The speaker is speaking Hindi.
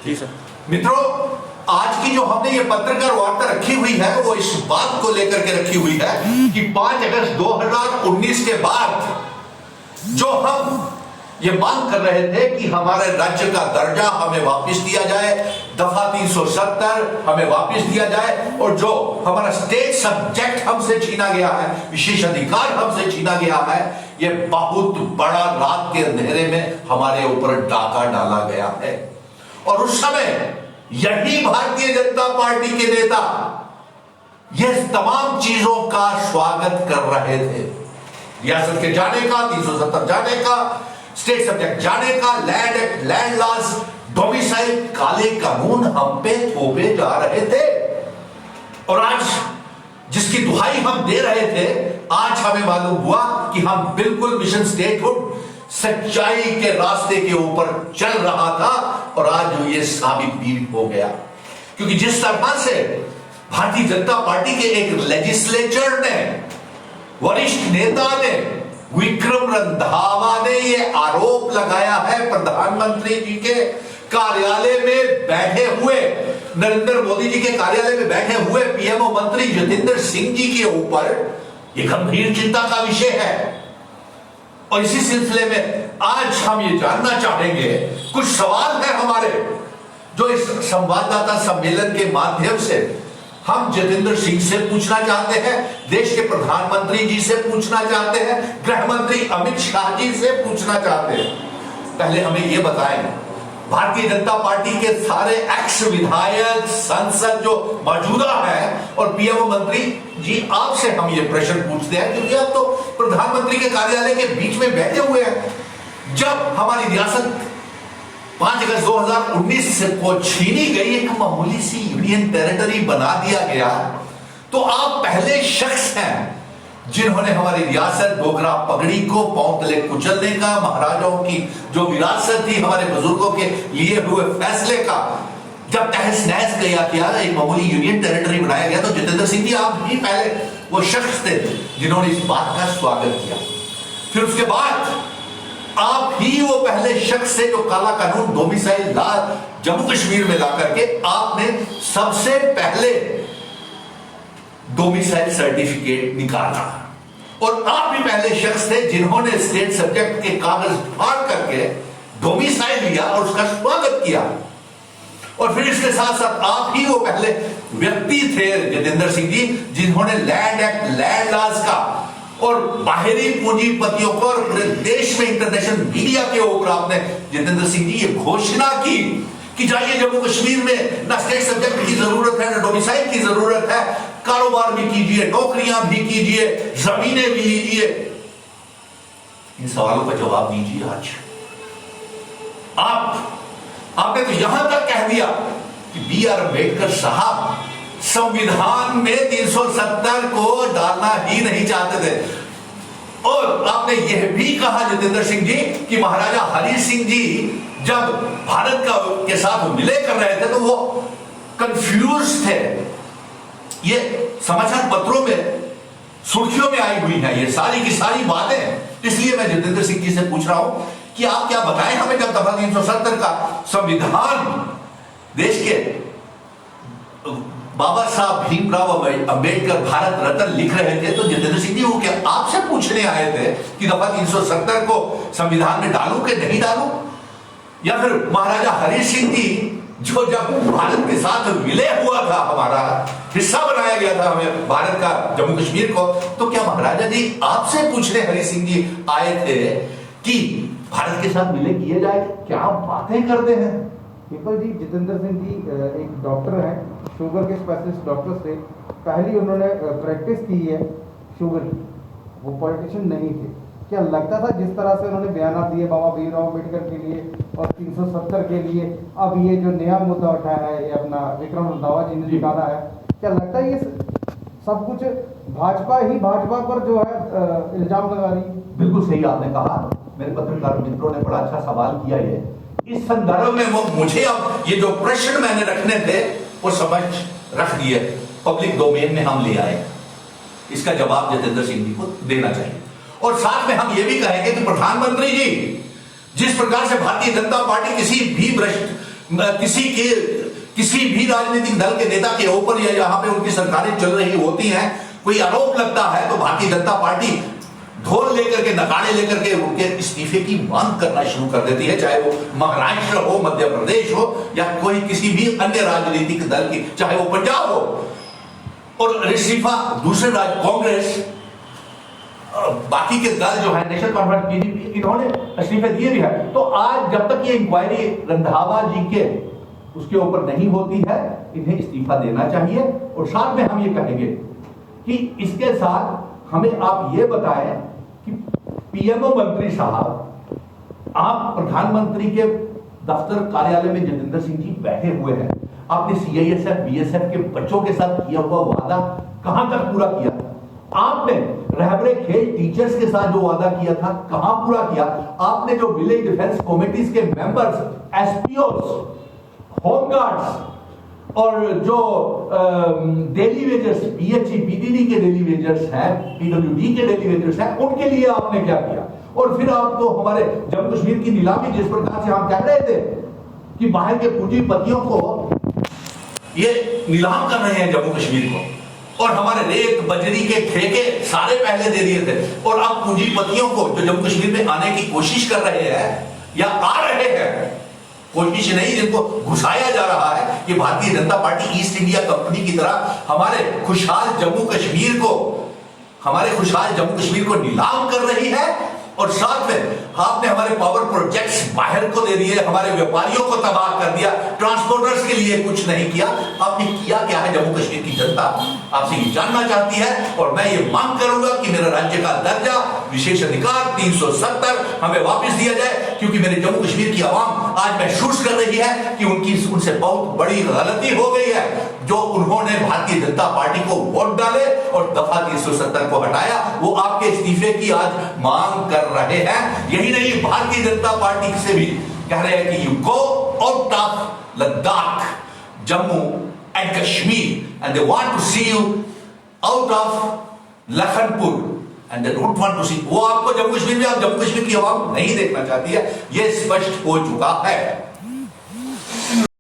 ठीक सर। मित्रों, आज की जो हमने ये पत्रकार वार्ता रखी हुई है वो इस बात को लेकर के रखी हुई है कि 5 अगस्त 2019 के बाद जो हम ये मांग कर रहे थे कि हमारे राज्य का दर्जा हमें वापस दिया जाए, दफा 370 हमें वापस दिया जाए, और जो हमारा स्टेट सब्जेक्ट हमसे छीना गया है, विशेष अधिकार हमसे छीना गया है, ये बहुत बड़ा रात के अंधेरे में हमारे ऊपर डाका डाला गया है। और उस समय यही भारतीय जनता पार्टी के नेता ये तमाम चीजों का स्वागत कर रहे थे। रियासत के जाने का, 370 जाने का, स्टेट सब्जेक्ट जाने का, land act, land laws, domicile, काले कानून हम पे थोपे जा रहे थे। और आज जिसकी दुहाई हम दे रहे थे, आज हमें मालूम हुआ कि हम बिल्कुल मिशन स्टेटहुड सच्चाई के रास्ते के ऊपर चल रहा था, और आज ये साबित भी हो गया। क्योंकि जिस तरह से भारतीय जनता पार्टी के एक लेजिस्लेचर ने, वरिष्ठ नेता ने, विक्रम रंधावा ने ये आरोप लगाया है प्रधानमंत्री जी के कार्यालय में बैठे हुए, नरेंद्र मोदी जी के कार्यालय में बैठे हुए पीएमओ मंत्री जितेंद्र सिंह जी के ऊपर, ये गंभीर चिंता का विषय है। और इसी सिलसिले में आज हम ये जानना चाहेंगे, कुछ सवाल है हमारे जो इस संवाददाता सम्मेलन के माध्यम से हम जितेंद्र सिंह से पूछना चाहते हैं, देश के प्रधानमंत्री जी से पूछना चाहते हैं, गृह मंत्री अमित शाह जी से पूछना चाहते हैं। पहले हमें यह बताएं, भारतीय जनता पार्टी के सारे एक्स विधायक, सांसद जो मौजूदा है, और पीएमओ मंत्री जी, आपसे हम ये प्रश्न पूछते हैं क्योंकि आप तो प्रधानमंत्री के कार्यालय के बीच में बैठे हुए हैं। जब हमारी रियासत 5 अगस्त 2019 से को छीनी गई, एक मामूली सी यूनियन टेरिटरी बना दिया गया, तो आप पहले शख्स हैं जिन्होंने हमारी रियासत डोगरा पगड़ी को पांव तले कुचलने का, महाराजाओं की जो विरासत थी, हमारे बुजुर्गों के लिए हुए फैसले का जब तहस नहस किया, एक मामूली यूनियन टेरिटरी बनाया गया, तो जितेंद्र सिंह जी आप भी पहले वो शख्स थे जिन्होंने इस बात का स्वागत किया। फिर उसके बाद आप ही वो पहले शख्स थे जो काला कानून डोमिसाइल ला जम्मू कश्मीर में ला करके आपने सबसे पहले डोमिसाइल सर्टिफिकेट निकाला, और आप भी पहले शख्स थे जिन्होंने स्टेट सब्जेक्ट के कागज फाड़ करके डोमिसाइल लिया और उसका स्वागत किया। और फिर इसके साथ साथ आप ही वो पहले व्यक्ति थे जितेंद्र सिंह जी जिन्होंने लैंड एक्ट, लैंड लॉज का और बाहरी पूंजीपतियों को और पूरे देश में इंटरनेशनल मीडिया के ऊपर आपने जितेंद्र सिंह जी ये घोषणा की कि जाइए जम्मू कश्मीर में ना स्टेट सब्जेक्ट की जरूरत है, ना डोमिसाइल की जरूरत है, कारोबार भी कीजिए, नौकरियां भी कीजिए, जमीनें भी लीजिए। इन सवालों का जवाब दीजिए। आज आपने तो यहां तक कह दिया कि बी आर अम्बेडकर साहब संविधान में 370 को डालना ही नहीं चाहते थे, और आपने यह भी कहा जितेंद्र सिंह जी कि महाराजा हरि सिंह जी जब भारत का के साथ मिले कर रहे थे तो वो कंफ्यूज थे। ये समाचार पत्रों में सुर्खियों में आई हुई है ये सारी की सारी बातें। इसलिए मैं जितेंद्र सिंह जी से पूछ रहा हूं कि आप क्या बताएं हमें, जब दफा 370 का संविधान देश के बाबा साहब भीमराव अंबेडकर भारत रत्न लिख रहे थे, तो जितेंद्र सिंह जी वो क्या आपसे पूछने आए थे कि दफा 370 को संविधान में डालूं कि नहीं डालूं? या फिर महाराजा हरि सिंह जी जो जब भारत के साथ विलय हुआ था, हमारा हिस्सा बनाया गया था हमें भारत का जम्मू कश्मीर को, तो क्या महाराजा जी आपसे पूछने हरि सिंह जी आए थे कि भारत के साथ विलय किए जाए? क्या आप बातें करते हैं? पीपल जी, जितेंद्र सिंह जी एक डॉक्टर हैं, शुगर के स्पेशलिस्ट डॉक्टर थे। पहली उन्होंने प्रैक्टिस की है शुगर की, वो पॉलिटिशियन नहीं थे। क्या लगता था जिस तरह से उन्होंने बयान दिए बाबा भीमराव अम्बेडकर के लिए और 370 के लिए, अब ये जो नया मुद्दा उठाया है, ये अपना विक्रम रंधावा जी ने निकाला है, क्या लगता है ये सब कुछ भाजपा पर जो है इल्जाम लगा रही? बिल्कुल सही आपने कहा, मेरे पत्रकार मित्रों ने बड़ा अच्छा सवाल किया है। इस संदर्भ में वो मुझे अब ये जो प्रश्न मैंने रखने थे वो समझ रख दिए, पब्लिक डोमेन में हम ले आए। इसका जवाब जितेंद्र सिंह जी को देना चाहिए। और साथ में हम ये भी कहेंगे कि प्रधानमंत्री जी जिस प्रकार से भारतीय जनता पार्टी किसी भी भ्रष्ट किसी भी राजनीतिक दल के नेता के ऊपर या जहां पे उनकी सरकारें चल रही होती हैं, कोई आरोप लगता है तो भारतीय जनता पार्टी ढोल लेकर के, नगाड़े लेकर के उनके इस्तीफे की मांग करना शुरू कर देती है, चाहे वो महाराष्ट्र हो, मध्य प्रदेश हो या कोई किसी भी अन्य राजनीतिक दल की, चाहे वो पंजाब हो। और इस्तीफा दूसरे राज्य कांग्रेस, बाकी के दल जो है, नेशनल कॉन्फ्रेंस, पीडीपी, इन्होंने इस्तीफे दिए भी है। तो आज जब तक ये इंक्वायरी रंधावा जी के उसके ऊपर नहीं होती है, इन्हें इस्तीफा देना चाहिए। और साथ में हम ये कहेंगे कि इसके साथ हमें आप ये बताएं कि पीएमओ मंत्री साहब, आप प्रधानमंत्री के दफ्तर कार्यालय में जितेंद्र सिंह जी बैठे हुए हैं, आपने सीआईएसएफ बीएसएफ के बच्चों के साथ किया हुआ वादा कहां तक पूरा किया? आपने रहबरे खेल टीचर्स के साथ जो वादा किया था कहां पूरा किया? आपने जो विलेज डिफेंस कमेटीज के मेंबर्स, एसपीओस, होमगार्ड्स और जो डेली वेजर्स, पीएचई, पीडीडी के डेली वेजर्स हैं, पीडब्ल्यूडी के डेली वेजर्स हैं, उनके लिए आपने क्या किया? और फिर आप तो हमारे जम्मू कश्मीर की नीलामी, जिस प्रकार से हम कह रहे थे कि बाहर के पूंजीपतियों को ये नीलाम कर रहे हैं जम्मू कश्मीर को, और हमारे रेत बजरी के ठेके सारे पहले दे दिए थे, और अब पूंजीपतियों को जो जम्मू कश्मीर में आने की कोशिश कर रहे हैं या आ रहे हैं, कोशिश नहीं, जिनको घुसाया जा रहा है कि Bharatiya Janata party east India company की तरह हमारे खुशहाल जम्मू कश्मीर को नीलाम कर रही है। और साथ में आपने हमारे पावर प्रोजेक्ट्स बाहर को दे दिए, हमारे व्यापारियों को तबाह कर दिया, ट्रांसपोर्टर्स के लिए कुछ नहीं किया। आपने किया क्या है? जम्मू कश्मीर की जनता आपसे ये जानना चाहती है, और मैं ये मांग करूंगा कि मेरा राज्य का दर्जा, विशेष अधिकार 370 हमें वापस दिया जाए, क्योंकि मेरे जम्मू कश्मीर की आवाम आज महसूस कर रही है कि उनसे बहुत बड़ी गलती हो गई है, जो उन्होंने भारतीय जनता पार्टी को वोट डाले और दफा 370 को हटाया। वो आपके इस्तीफे की आज मांग कर रहे हैं। यही नहीं, भारतीय जनता पार्टी से भी कह रहे हैं कि you go out of Ladakh, Jammu and Kashmir, and they want to see you out of Lakhanpur, and they don't want to see, वो आपको जम्मू कश्मीर में, आप जम्मू कश्मीर की आवाम नहीं देखना चाहती है, यह स्पष्ट हो चुका है।